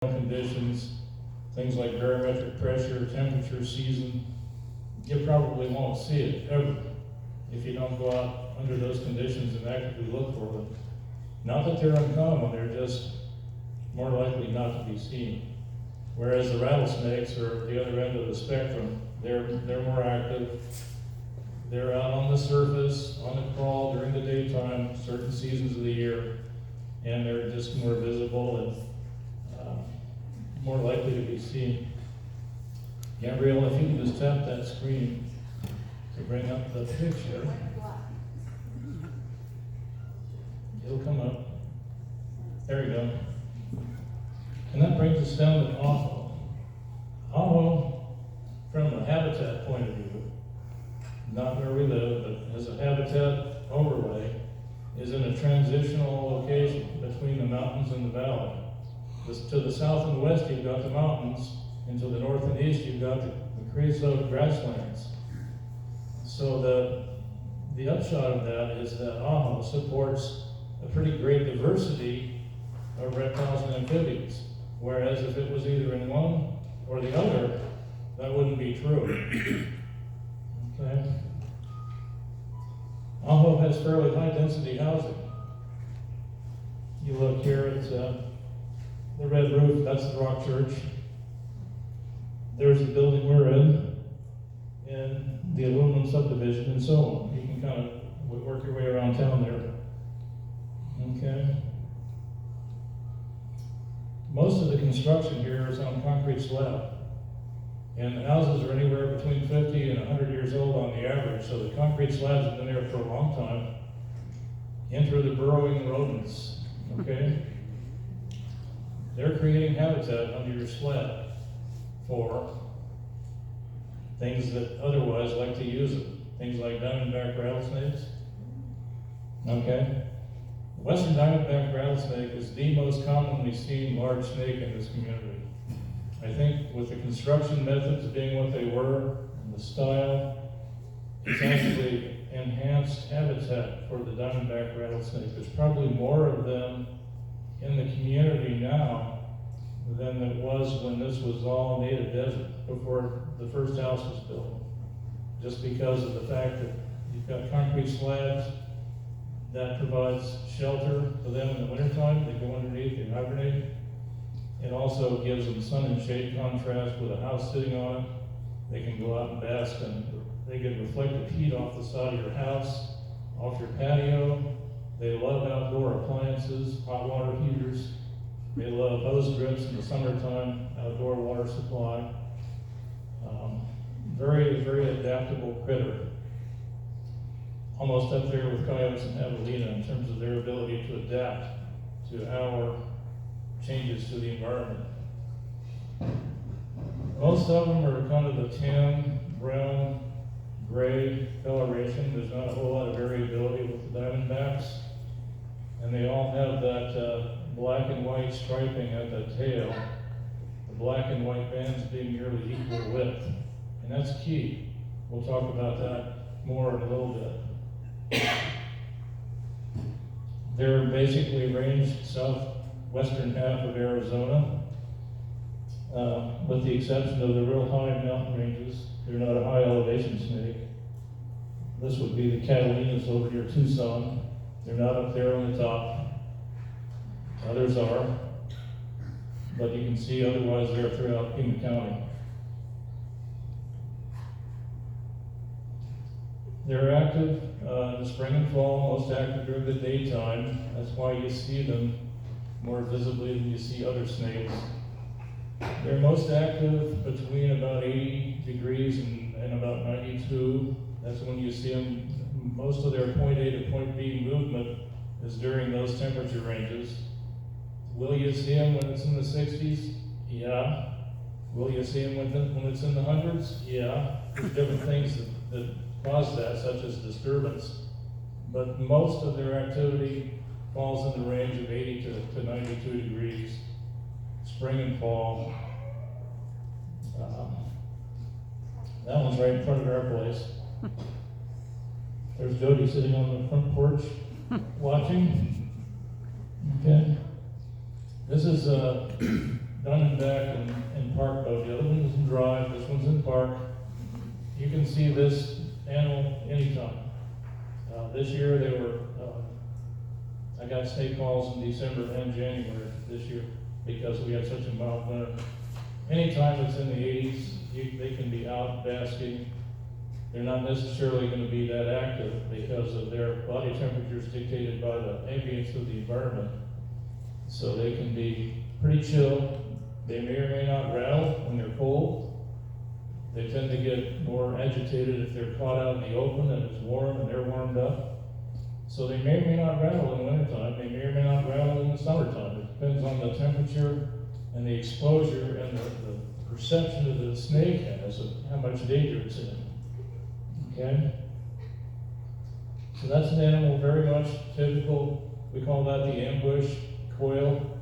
conditions, things like barometric pressure, temperature, season, you probably won't see it ever if you don't go out under those conditions and actively look for them. Not that they're uncommon, they're just more likely not to be seen. Whereas the rattlesnakes are at the other end of the spectrum. They're more active. They're out on the surface, on the crawl during the daytime, certain seasons of the year, and they're just more visible and more likely to be seen. Gabrielle, if you can just tap that screen to bring up the picture. It'll come up. There you go. And that brings us down to Aho. Aho, from a habitat point of view, not where we live, but as a habitat overlay, is in a transitional location between the mountains and the valley. To the south and west, you've got the mountains, and to the north and east, you've got the creosote grasslands. So the upshot of that is that Aho supports a pretty great diversity of reptiles and amphibians, whereas if it was either in one or the other, that wouldn't be true. Okay. Aho has fairly high density housing. You look here at the red roof, that's the Rock Church. There's the building we're in, and the aluminum subdivision, and so on. You can kind of work your way around town there. Okay. Most of the construction here is on concrete slab. And the houses are anywhere between 50 and 100 years old on the average, so the concrete slabs have been there for a long time. Enter the burrowing rodents, okay? They're creating habitat under your slab for things that otherwise like to use it. Things like diamondback rattlesnakes, okay? The western diamondback rattlesnake is the most commonly seen large snake in this community. I think with the construction methods being what they were, and the style, it's actually enhanced habitat for the diamondback rattlesnake. There's probably more of them in the community now than there was when this was all native desert, before the first house was built. Just because of the fact that you've got concrete slabs, that provides shelter for them in the wintertime. They go underneath, they hibernate. It also gives them sun and shade contrast with a house sitting on it. They can go out and bask, and they get reflected heat off the side of your house, off your patio. They love outdoor appliances, hot water heaters. They love hose drips in the summertime, outdoor water supply. Very, very adaptable critter. Almost up there with coyotes and javelina in terms of their ability to adapt to our changes to the environment. Most of them are kind of the tan, brown, gray coloration. There's not a whole lot of variability with the diamondbacks. And they all have that black and white striping at the tail, the black and white bands being nearly equal width. And that's key. We'll talk about that more in a little bit. They're basically ranged southwestern half of Arizona, with the exception of the real high mountain ranges. They're not a high elevation snake. This would be the Catalinas over near Tucson. They're not up there on the top. Others are, but you can see otherwise they're throughout Pima County. They're active in the spring and fall, most active during the daytime. That's why you see them more visibly than you see other snakes. They're most active between about 80 degrees and about 92. That's when you see them. Most of their point A to point B movement is during those temperature ranges. Will you see them when it's in the 60s? Yeah. Will you see them when it's in the hundreds? Yeah. There's different things that cause that, such as disturbance. But most of their activity falls in the range of 80 to 92 degrees, spring and fall. That one's right in front of our place. There's Jody sitting on the front porch watching. Okay. This is Diamondback Diamondback in park mode. The other one is in drive, this one's in park. You can see this animal anytime. This year they were, I got snake calls in December and January this year because we had such a mild winter. Anytime it's in the 80s, they can be out basking. They're not necessarily going to be that active because of their body temperatures dictated by the ambience of the environment. So they can be pretty chill. They may or may not rattle when they're cold. They tend to get more agitated if they're caught out in the open and it's warm and they're warmed up. So they may or may not rattle in the wintertime. They may or may not rattle in the summertime. It depends on the temperature and the exposure and the perception that the snake has of how much danger it's in. Okay? So that's an animal very much typical. We call that the ambush coil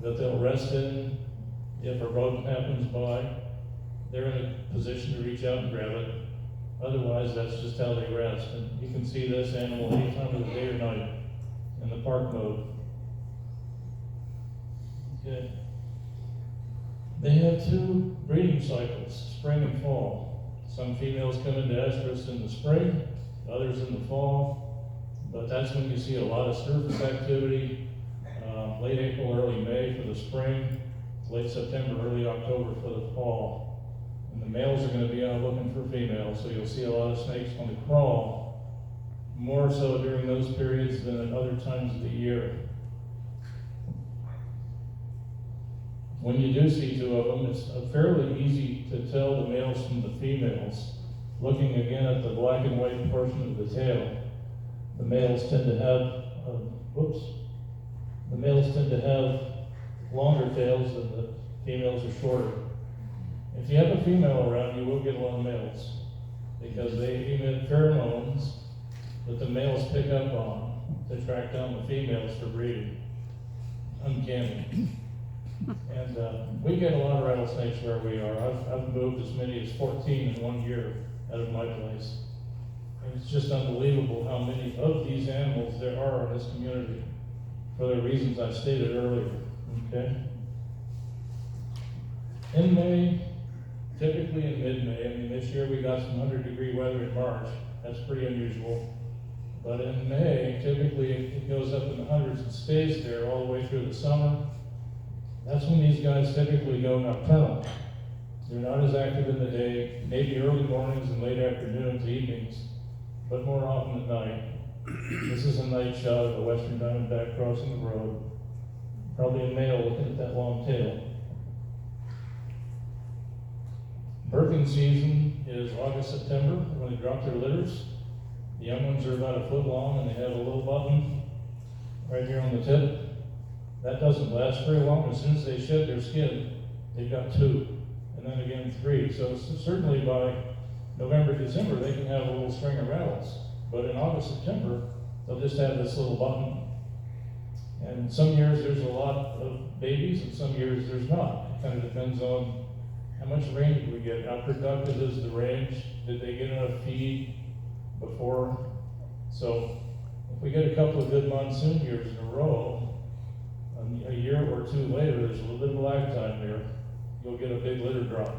that they'll rest in if a rodent happens by. They're in a position to reach out and grab it. Otherwise, that's just how they rest. And you can see this animal any time of the day or night in the park mode. Okay. They have two breeding cycles, spring and fall. Some females come into estrus in the spring, others in the fall. But that's when you see a lot of surface activity, late April, early May for the spring, late September, early October for the fall. And the males are going to be out looking for females, so you'll see a lot of snakes on the crawl, more so during those periods than at other times of the year. When you do see two of them, it's fairly easy to tell the males from the females. Looking again at the black and white portion of the tail, the males tend to have, the males tend to have longer tails and the females are shorter. If you have a female around, you will get a lot of males because they emit pheromones that the males pick up on to track down the females for breeding. Uncanny. And we get a lot of rattlesnakes where we are. I've moved as many as 14 in 1 year out of my place. And it's just unbelievable how many of these animals there are in this community for the reasons I stated earlier. Okay? In May, typically in mid-May, I mean this year we got some 100-degree weather in March. That's pretty unusual. But in May, typically it goes up in the hundreds and stays there all the way through the summer. That's when these guys typically go nocturnal. They're not as active in the day, maybe early mornings and late afternoons, evenings, but more often at night. This is a night shot of a western diamondback crossing the road. Probably a male looking at that long tail. Birthing season is August, September, when they drop their litters. The young ones are about 1 foot long and they have a little button right here on the tip. That doesn't last very long. As soon as they shed their skin, they've got 2, and then again 3. So certainly by November, December, they can have a little string of rattles. But in August, September, they'll just have this little button. And some years there's a lot of babies, and some years there's not. It kind of depends on how much rain did we get, how productive is the range, did they get enough feed before? So if we get a couple of good monsoon years in a row, a year or 2 later, there's a little bit of lag time there, you'll get a big litter drop.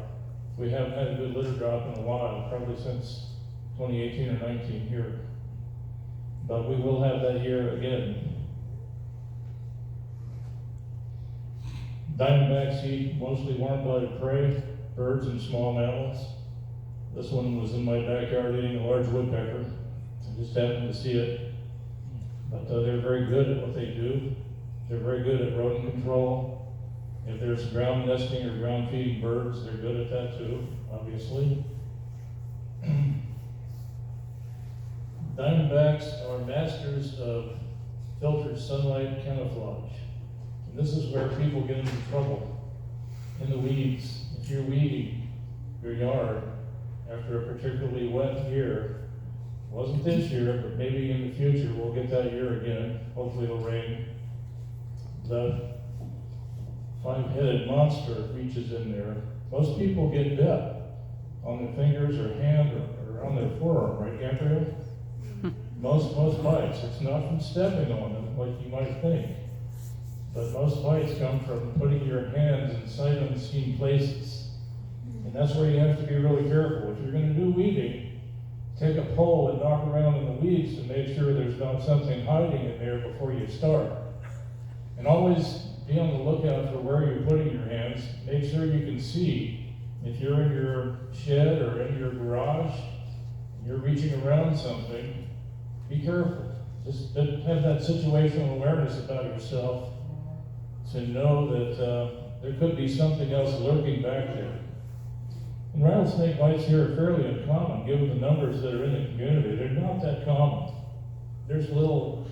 We haven't had a good litter drop in a while, probably since 2018 or 19 here. But we will have that year again. Diamondbacks eat mostly warm-blooded prey, birds and small mammals. This one was in my backyard eating a large woodpecker. I just happened to see it. But they're very good at what they do. They're very good at rodent control. If there's ground nesting or ground feeding birds, they're good at that too, obviously. Diamondbacks are masters of filtered sunlight camouflage. And this is where people get into trouble. In the weeds, if you're weeding your yard after a particularly wet year, wasn't this year, but maybe in the future we'll get that year again. Hopefully it'll rain. The 5-headed monster reaches in there. Most people get bit on their fingers or hand or on their forearm, right, Gabrielle? Most bites. It's not from stepping on them like you might think. But most bites come from putting your hands in sight unseen places. And that's where you have to be really careful. If you're going to do weeding, take a pole and knock around in the weeds to make sure there's not something hiding in there before you start. And always be on the lookout for where you're putting your hands. Make sure you can see. If you're in your shed or in your garage, and you're reaching around something, be careful. Just have that situational awareness about yourself to know that there could be something else lurking back there. And rattlesnake bites here are fairly uncommon, given the numbers that are in the community. They're not that common. There's little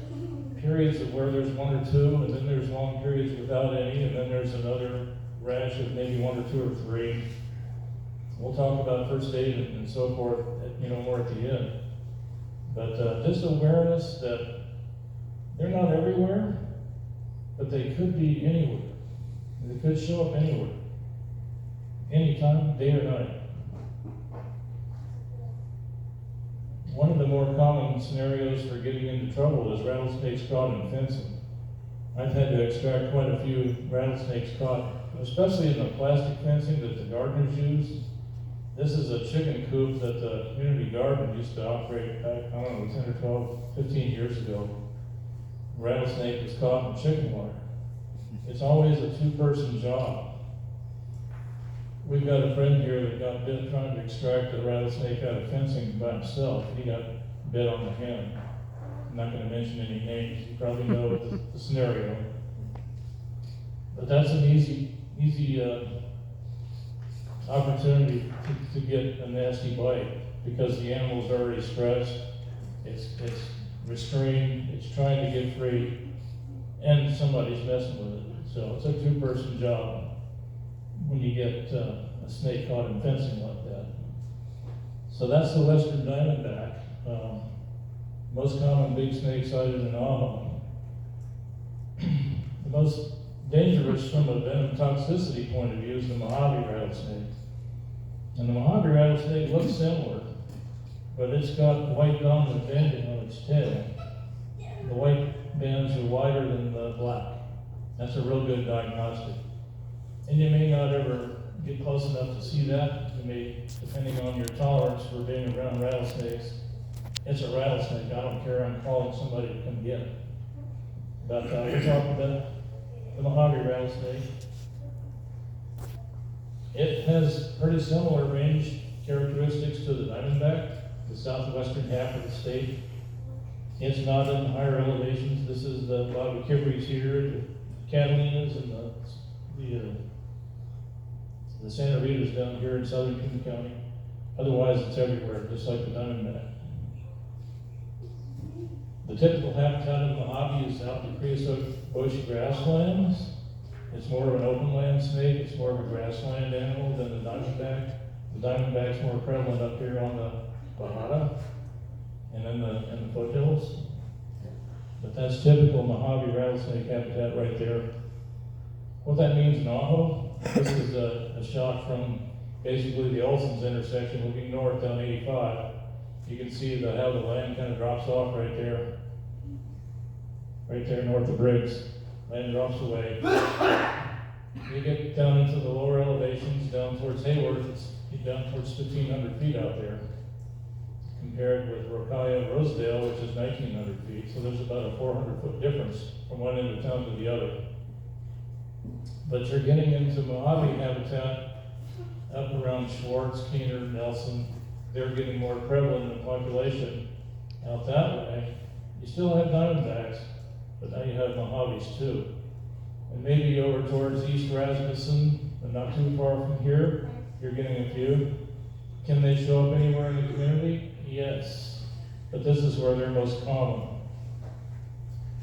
periods of where there's one or two, and then there's long periods without any, and then there's another rash of maybe one or two or three. We'll talk about first aid and so forth, more at the end. But just awareness that they're not everywhere, but they could be anywhere. They could show up anywhere, anytime, day or night. One of the more common scenarios for getting into trouble is rattlesnakes caught in fencing. I've had to extract quite a few rattlesnakes caught, especially in the plastic fencing that the gardeners use. This is a chicken coop that the community garden used to operate back, 10 or 12, 15 years ago. Rattlesnake was caught in chicken wire. It's always a two-person job. We've got a friend here that got bit trying to extract a rattlesnake out of fencing by himself. He got bit on the hand. I'm not going to mention any names. You probably know the scenario. But that's an easy opportunity to get a nasty bite because the animal's already stressed. It's restrained. It's trying to get free, and somebody's messing with it. So it's a two-person job when you get a snake caught in fencing like that. So that's the western diamondback. Most common big snake sighted in Ajo. The most dangerous from a venom toxicity point of view is the Mojave rattlesnake. And the Mojave rattlesnake looks similar, but it's got white dominant banding on its tail. The white bands are wider than the black. That's a real good diagnostic. And you may not ever get close enough to see that. You may, depending on your tolerance for being around rattlesnakes, it's a rattlesnake. I don't care. I'm calling somebody to come get it. But we're talking about the Mojave rattlesnake. It has pretty similar range characteristics to the diamondback, the southwestern half of the state. It's not in the higher elevations. This is the Guadalquivir here, the Catalinas, and the Santa Rita's down here in southern Pima County. Otherwise, it's everywhere, just like the diamondback. The typical habitat of the Mojave is out in the creosote bushy grasslands. It's more of an open land snake. It's more of a grassland animal than the diamondback. The diamondback's more prevalent up here on the Bajada and in the foothills. But that's typical Mojave rattlesnake habitat right there. What that means in Ajo, this is a shot from basically the Olson's intersection looking north down 85. You can see how the land kind of drops off right there north of Briggs. Land drops away. You get down into the lower elevations, down towards Hayward, it's down towards 1,500 feet out there, compared with Rocaya and Rosedale, which is 1,900 feet. So there's about a 400-foot difference from one end of town to the other. But you're getting into Mojave habitat up around Schwartz, Keener, Nelson. They're getting more prevalent in the population out that way. You still have diamondbacks, but now you have Mojaves too. And maybe over towards East Rasmussen, but not too far from here, you're getting a few. Can they show up anywhere in the community? Yes. But this is where they're most common.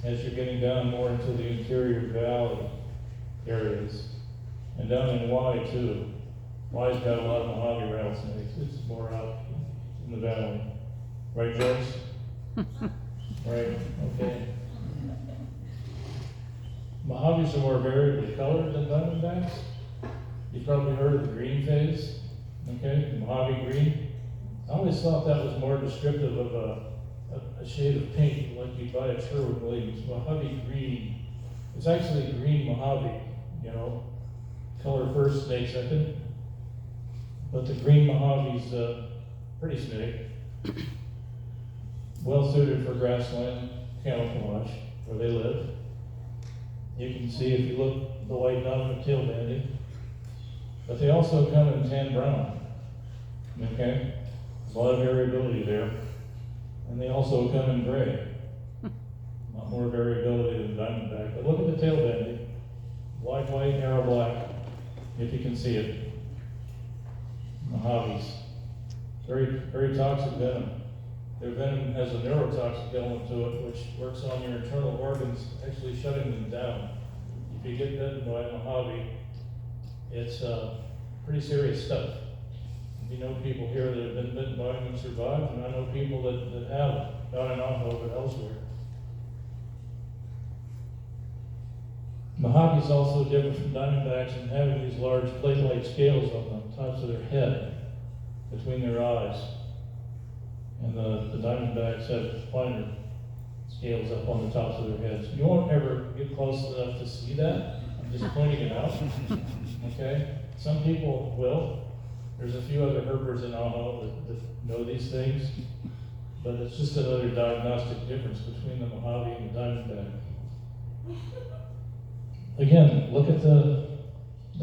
As you're getting down more into the interior valley areas. And down in Y too. Y's got a lot of Mojave rattlesnakes. It's more out in the valley. Right, Joyce? Right, okay. Mojaves are more variably colored than diamondbacks. You've probably heard of the green phase, okay, the Mojave green. I always thought that was more descriptive of a shade of paint like you'd buy at Sherwin-Williams. Mojave green It's actually green Mojave, you know, color first, snake second. But the green Mojave's pretty snake. Well suited for grassland camouflage where they live. You can see if you look the white dominant tail banding, but they also come in tan brown. Okay, a lot of variability there, and they also come in gray. A lot more variability than diamondback. But look at the tail banding, black, white, arrow black, if you can see it. Mojaves, very toxic venom. Their venom has a neurotoxic element to it, which works on your internal organs, actually shutting them down. If you get bitten by a Mojave, it's pretty serious stuff. You know people here that have been bitten by them and survived, and I know people that haven't, not in Idaho, but elsewhere. Mojave's also different from diamondbacks in having these large plate-like scales on the tops of their head, between their eyes. And the diamondbacks have finer scales up on the tops of their heads. You won't ever get close enough to see that. I'm just pointing it out. Okay? Some people will. There's a few other herpers in Idaho that know these things, but it's just another diagnostic difference between the Mojave and the diamondback. Again, look at the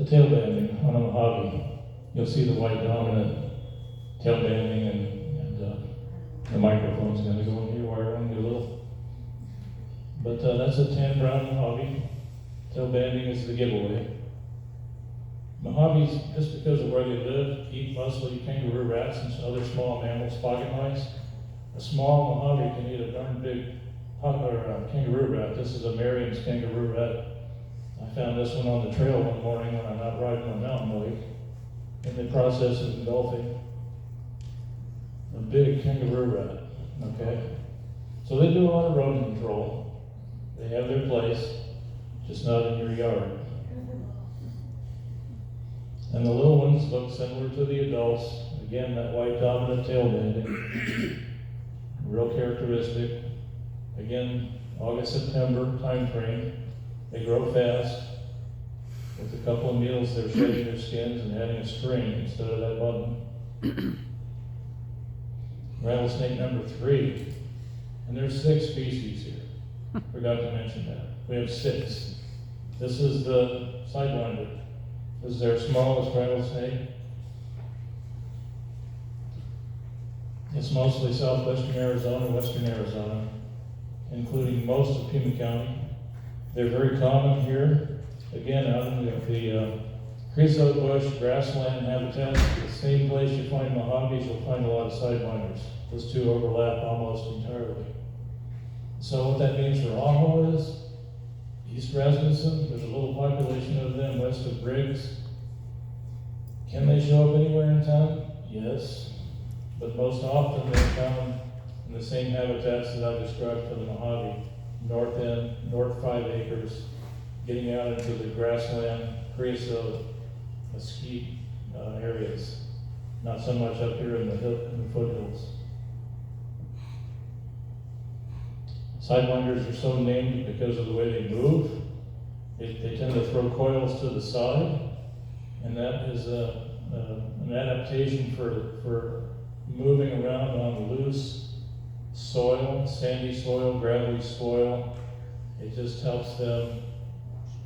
tail banding on a Mojave. You'll see the white dominant tail banding, and the microphone's going to go in here where only a little. But that's a tan brown Mojave. Tail banding is the giveaway. Mojaves, just because of where they live, eat mostly kangaroo rats and other small mammals, pocket mice. A small Mojave can eat a darn big kangaroo rat. This is a Merriam's kangaroo rat. I found this one on the trail one morning when I'm out riding my mountain bike in the process of engulfing a big kangaroo rat, okay? So they do a lot of rodent control. They have their place, just not in your yard. And the little ones look similar to the adults. Again, that white dominant tail banding, real characteristic. Again, August, September time frame. They grow fast. With a couple of meals, they're shedding their skins and adding a string instead of that button. Rattlesnake number 3, and there's 6 species here. Forgot to mention that. We have 6. This is the sidewinder. This is their smallest rattlesnake. It's mostly southwestern Arizona, western Arizona, including most of Pima County. They're very common here. Again, out in the creosote bush, grassland habitat, the same place you find Mojaves, you'll find a lot of sidewinders. Those two overlap almost entirely. So what that means for Ajo is, East Rasmussen, there's a little population of them west of Briggs. Can they show up anywhere in town? Yes. But most often they're found in the same habitats that I described for the Mojave. North end, north 5 acres, getting out into the grassland, creosote, mesquite areas. Not so much up here in the foothills. Sidewinders are so named because of the way they move. They tend to throw coils to the side, and that is an adaptation for moving around on loose soil, sandy soil, gravelly soil. It just helps them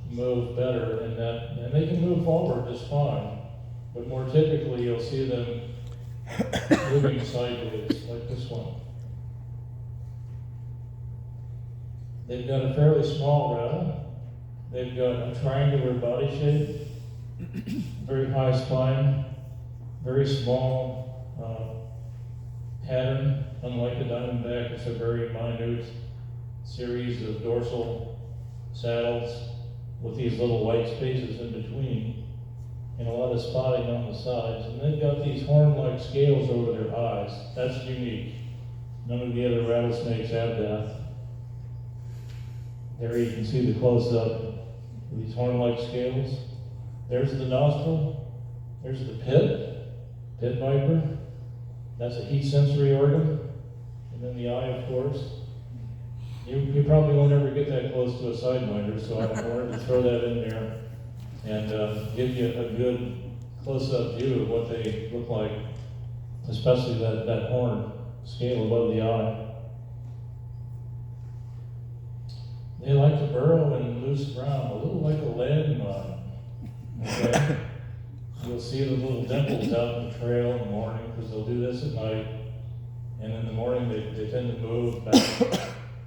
move better in that, and they can move forward just fine, but more typically you'll see them moving sideways, like this one. They've got a fairly small rattle. They've got a triangular body shape, very high spine, very small pattern. Unlike the diamondback, it's a very minute series of dorsal saddles with these little white spaces in between, and a lot of spotting on the sides. And they've got these horn-like scales over their eyes. That's unique. None of the other rattlesnakes have that. There you can see the close-up of these horn-like scales. There's the nostril. There's the pit viper. That's a heat sensory organ. And then the eye, of course. You probably won't ever get that close to a sidewinder, so I wanted to throw that in there and give you a good close-up view of what they look like, especially that horn scale above the eye. They like to burrow in loose ground, a little like a landmine. Okay? You'll see the little dimples out in the trail in the morning, because they'll do this at night. And in the morning, they tend to move back.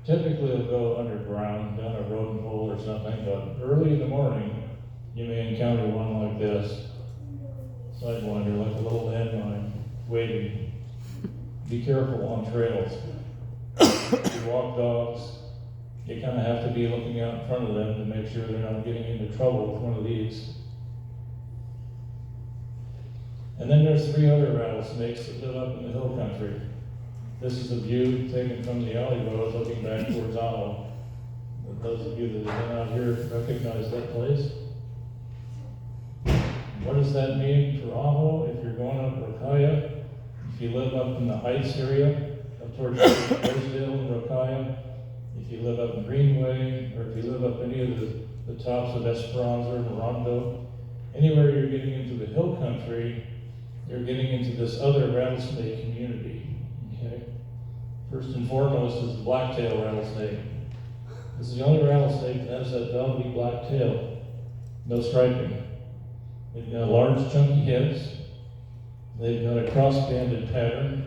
Typically, they'll go underground, down a rodent hole or something, but early in the morning, you may encounter one like this. Sidewinder, like a little landmine, waiting. Be careful on trails. If you walk dogs, you kind of have to be looking out in front of them to make sure they're not getting into trouble with one of these. And then there's 3 other rattlesnakes that live up in the hill country. This is a view taken from the alley road looking back towards Aho. Those of you that have been out here recognize that place. What does that mean for Aho? If you're going up Rokaya, if you live up in the Heights area, up towards Rosedale and Rokaya, if you live up in Greenway, or if you live up any of the tops of Esperanza or Rondo, anywhere you're getting into the hill country, you're getting into this other rattlesnake community. Okay? First and foremost is the blacktail rattlesnake. This is the only rattlesnake that has that velvety black tail, no striping. They've got large chunky heads. They've got a cross-banded pattern,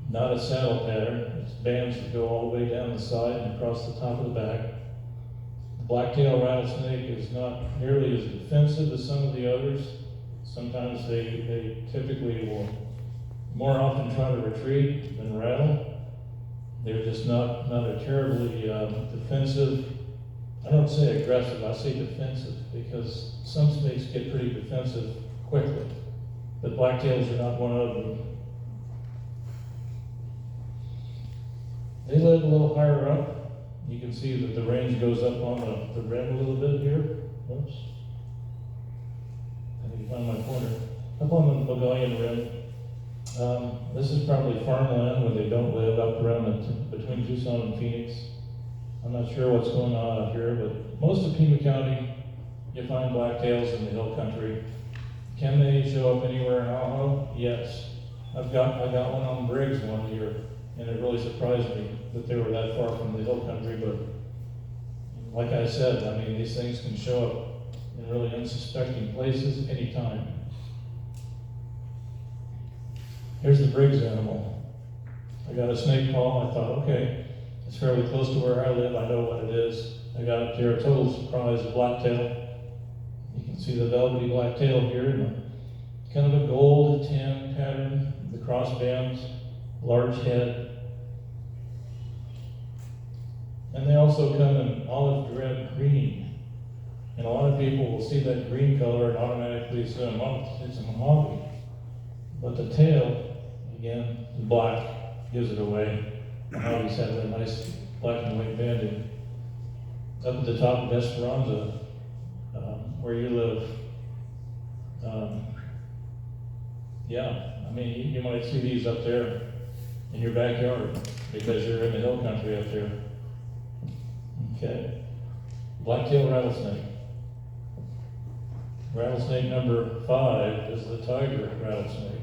not a saddle pattern. It's bands that go all the way down the side and across the top of the back. The blacktail rattlesnake is not nearly as defensive as some of the others. Sometimes they typically will more often try to retreat than rattle. They're just not a terribly defensive. I don't say aggressive, I say defensive, because some snakes get pretty defensive quickly, but blacktails are not one of them. They live a little higher up. You can see that the range goes up on the rim a little bit here. Oops. I need to find my pointer. Up on the Mogollon Rim. This is probably farmland where they don't live, up around between Tucson and Phoenix. I'm not sure what's going on out here, but most of Pima County, you find blacktails in the hill country. Can they show up anywhere in Aho? Yes. I got one on Briggs one year, and it really surprised me that they were that far from the hill country, but like I said, I mean, these things can show up in really unsuspecting places anytime. Here's the Briggs animal. I got a snake call. I thought, okay, it's fairly close to where I live. I know what it is. I got up there, a total surprise, a blacktail. You can see the velvety blacktail here, and kind of a gold tan pattern, the cross bands, large head. And they also come in olive drab green. And a lot of people will see that green color and automatically assume, oh, it's a Mojave. But the tail, again, the black gives it away. Mojaves have that nice black and white banding. Up at the top of Esperanza, where you live, yeah, I mean, you might see these up there in your backyard because you're in the hill country up there. Okay, blacktail rattlesnake. Rattlesnake number 5 is the tiger rattlesnake,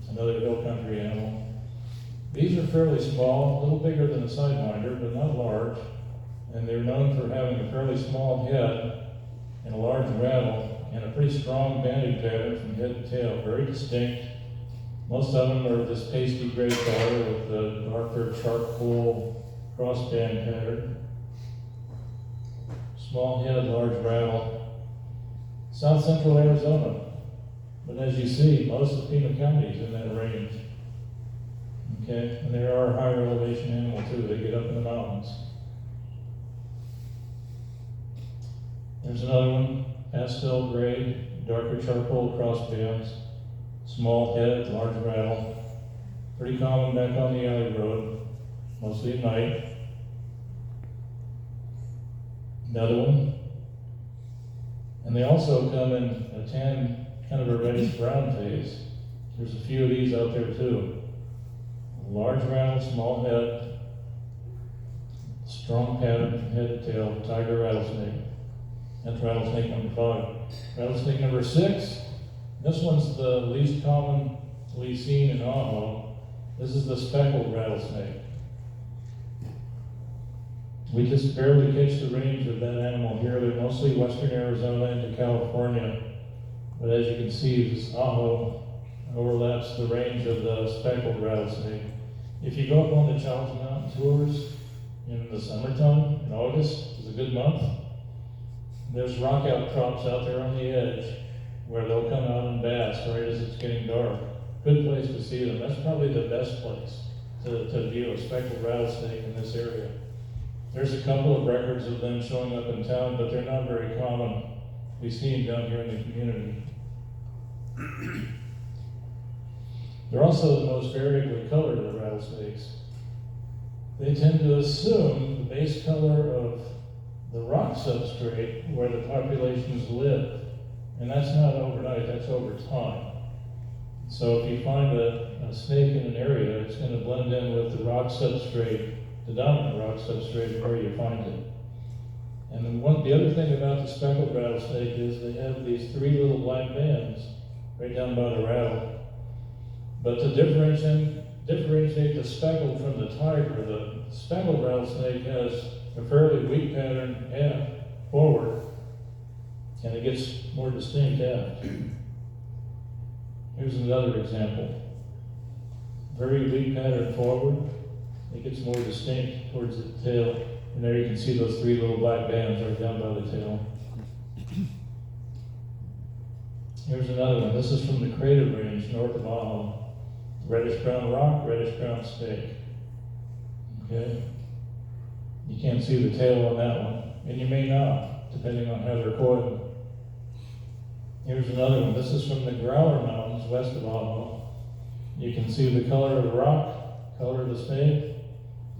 another hill country animal. These are fairly small, a little bigger than a sidewinder, but not large, and they're known for having a fairly small head and a large rattle and a pretty strong banding pattern from head to tail, very distinct. Most of them are this pasty gray color with the darker charcoal crossband pattern. Small head, large rattle. South central Arizona. But as you see, most of Pima County is in that range. Okay, and they are a higher elevation animal too. They get up in the mountains. There's another one, pastel gray, darker charcoal crossbands, small head, large rattle. Pretty common back on the alley road, mostly at night. Another one. And they also come in a tan, kind of a reddish brown phase. There's a few of these out there too. Large rattle, small head, strong pattern, head to tail, tiger rattlesnake. That's rattlesnake number 5. Rattlesnake number 6, this one's the least commonly seen in Ajo. This is the speckled rattlesnake. We just barely catch the range of that animal here. They're mostly western Arizona into California. But as you can see, this Ajo overlaps the range of the speckled rattlesnake. If you go up on the Childs Mountain tours in the summertime, in August, is a good month, there's rock outcrops out there on the edge where they'll come out and bask right as it's getting dark. Good place to see them. That's probably the best place to view a speckled rattlesnake in this area. There's a couple of records of them showing up in town, but they're not very common. We see them down here in the community. They're also the most variably colored of the rattlesnakes. They tend to assume the base color of the rock substrate where the populations live. And that's not overnight, that's over time. So if you find a snake in an area, it's going to blend in with the rock substrate, the dominant rock substrate where you find it. And then the other thing about the speckled rattlesnake is they have these 3 little black bands right down by the rattle. But to differentiate the speckled from the tiger, the speckled rattlesnake has a fairly weak pattern aft, forward, and it gets more distinct aft. Here's another example. Very weak pattern forward, it gets more distinct towards the tail. And there you can see those 3 little black bands right down by the tail. Here's another one. This is from the Crater Range, north of Ajo. Reddish brown rock, reddish brown snake. Okay? You can't see the tail on that one, and you may not, depending on how they're coiled. Here's another one. This is from the Growler Mountains, west of Ajo. You can see the color of the rock, color of the snake.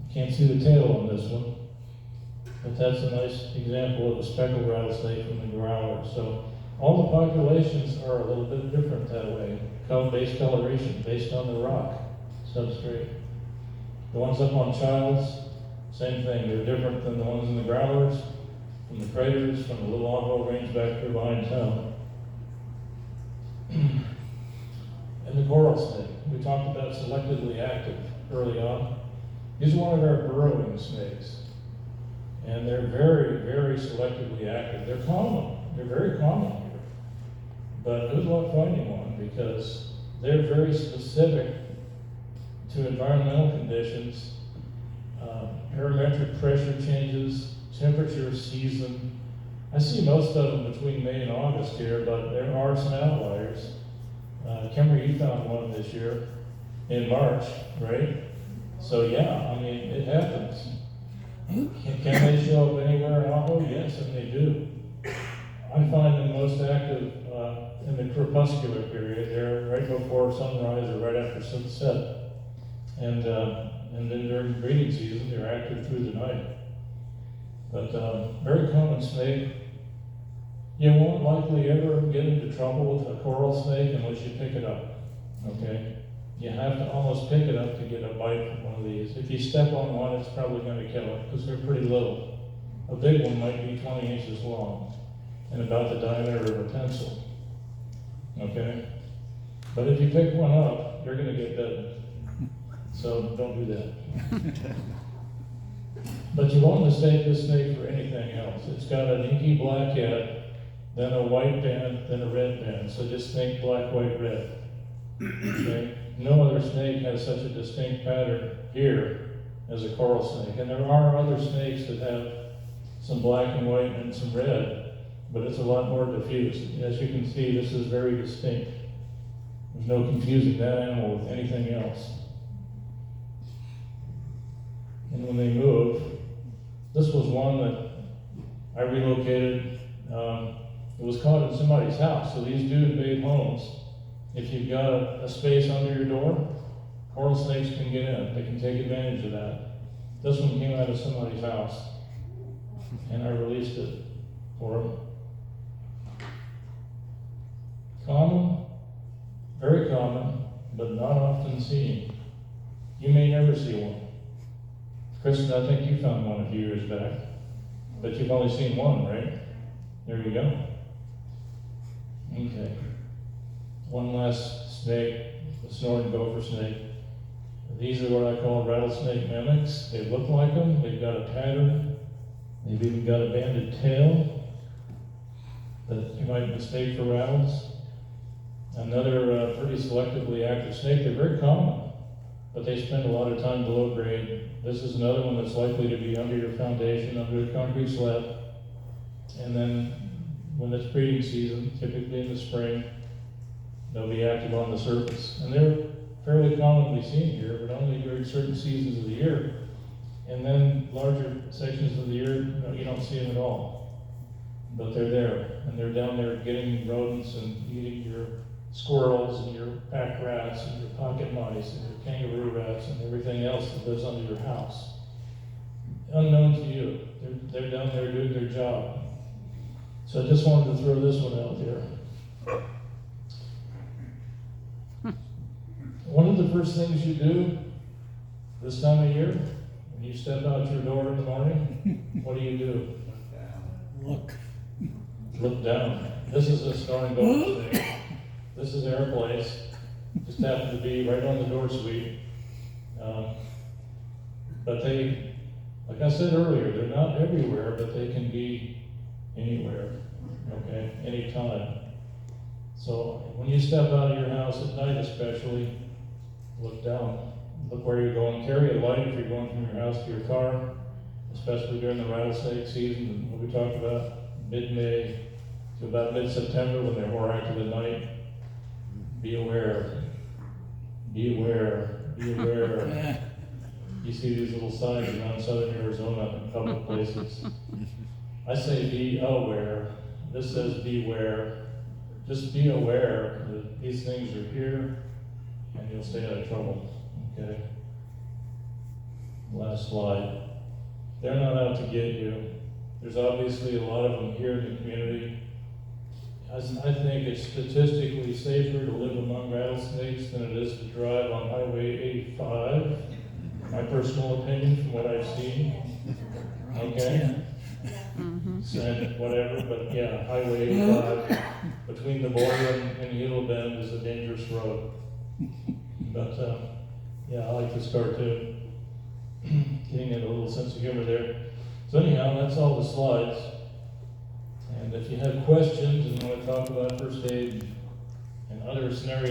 You can't see the tail on this one. But that's a nice example of a speckled rattlesnake from the growler. So all the populations are a little bit different that way. Base coloration based on the rock substrate. The ones up on Childs, same thing. They're different than the ones in the growlers, from the craters, from the Little Ajo Range back through behind town. And the coral snake. We talked about selectively active early on. These are one of our burrowing snakes. And they're very, very selectively active. They're common. They're very common here. But good luck finding one because they're very specific to environmental conditions, barometric pressure changes, temperature, season. I see most of them between May and August here, but there are some outliers. Kimber, you found one this year in March, right? So yeah, I mean, it happens. Can they show up anywhere in Ajo? Yes, and they do. I find them most active in the crepuscular period. They're right before sunrise or right after sunset. And then during breeding season, they're active through the night. But very common snake. You won't likely ever get into trouble with a coral snake unless you pick it up, okay? You have to almost pick it up to get a bite from one of these. If you step on one, it's probably going to kill it because they're pretty little. A big one might be 20 inches long and about the diameter of a pencil, okay? But if you pick one up, you're going to get bitten. So don't do that. But you won't mistake this snake for anything else. It's got an inky black head, then a white band, then a red band. So just think black, white, red. Okay? No other snake has such a distinct pattern here as a coral snake. And there are other snakes that have some black and white and some red, but it's a lot more diffuse. As you can see, this is very distinct. There's no confusing that animal with anything else. And when they move, this was one that I relocated. It was caught in somebody's house, so these do invade homes. If you've got a space under your door, coral snakes can get in. They can take advantage of that. This one came out of somebody's house, and I released it for them. Common, very common, but not often seen. You may never see one. Kristen, I think you found one a few years back, but you've only seen one, right? There you go. Okay. One last snake, the snoring gopher snake. These are what I call rattlesnake mimics. They look like them, they've got a pattern, they've even got a banded tail that you might mistake for rattles. Another pretty selectively active snake. They're very common, but they spend a lot of time below grade. This is another one that's likely to be under your foundation, under a concrete slab. And then when it's breeding season, typically in the spring, they'll be active on the surface. And they're fairly commonly seen here, but only during certain seasons of the year. And then larger sections of the year, you don't see them at all. But they're there, and they're down there getting rodents and eating your squirrels and your pack rats and your pocket mice and your kangaroo rats and everything else that lives under your house. Unknown to you, they're down there doing their job. So I just wanted to throw this one out there. One of the first things you do this time of year, when you step out your door in the morning, what do? Look down. This is a snoring gopher snake. This is their place. Just happened to be right on the door sweep. But they, like I said earlier, they're not everywhere, but they can be anywhere, okay, anytime. So when you step out of your house at night especially, look down. Look where you're going. Carry a light if you're going from your house to your car, especially during the rattlesnake season, what we talked about, mid-May to about mid-September when they're more active at night. Be aware. Be aware. Be aware. You see these little signs around southern Arizona in public places. I say be aware. This says beware. Just be aware that these things are here and you'll stay out of trouble. Okay? Last slide. They're not out to get you. There's obviously a lot of them here in the community. I think it's statistically safer to live among rattlesnakes than it is to drive on Highway 85. My personal opinion from what I've seen. Okay? Said whatever, but yeah, Highway 85 between the border and Hilo Bend is a dangerous road. But yeah, I like this cartoon. Getting a little sense of humor there. So anyhow, that's all the slides. And if you have questions and want to talk about first aid and other scenarios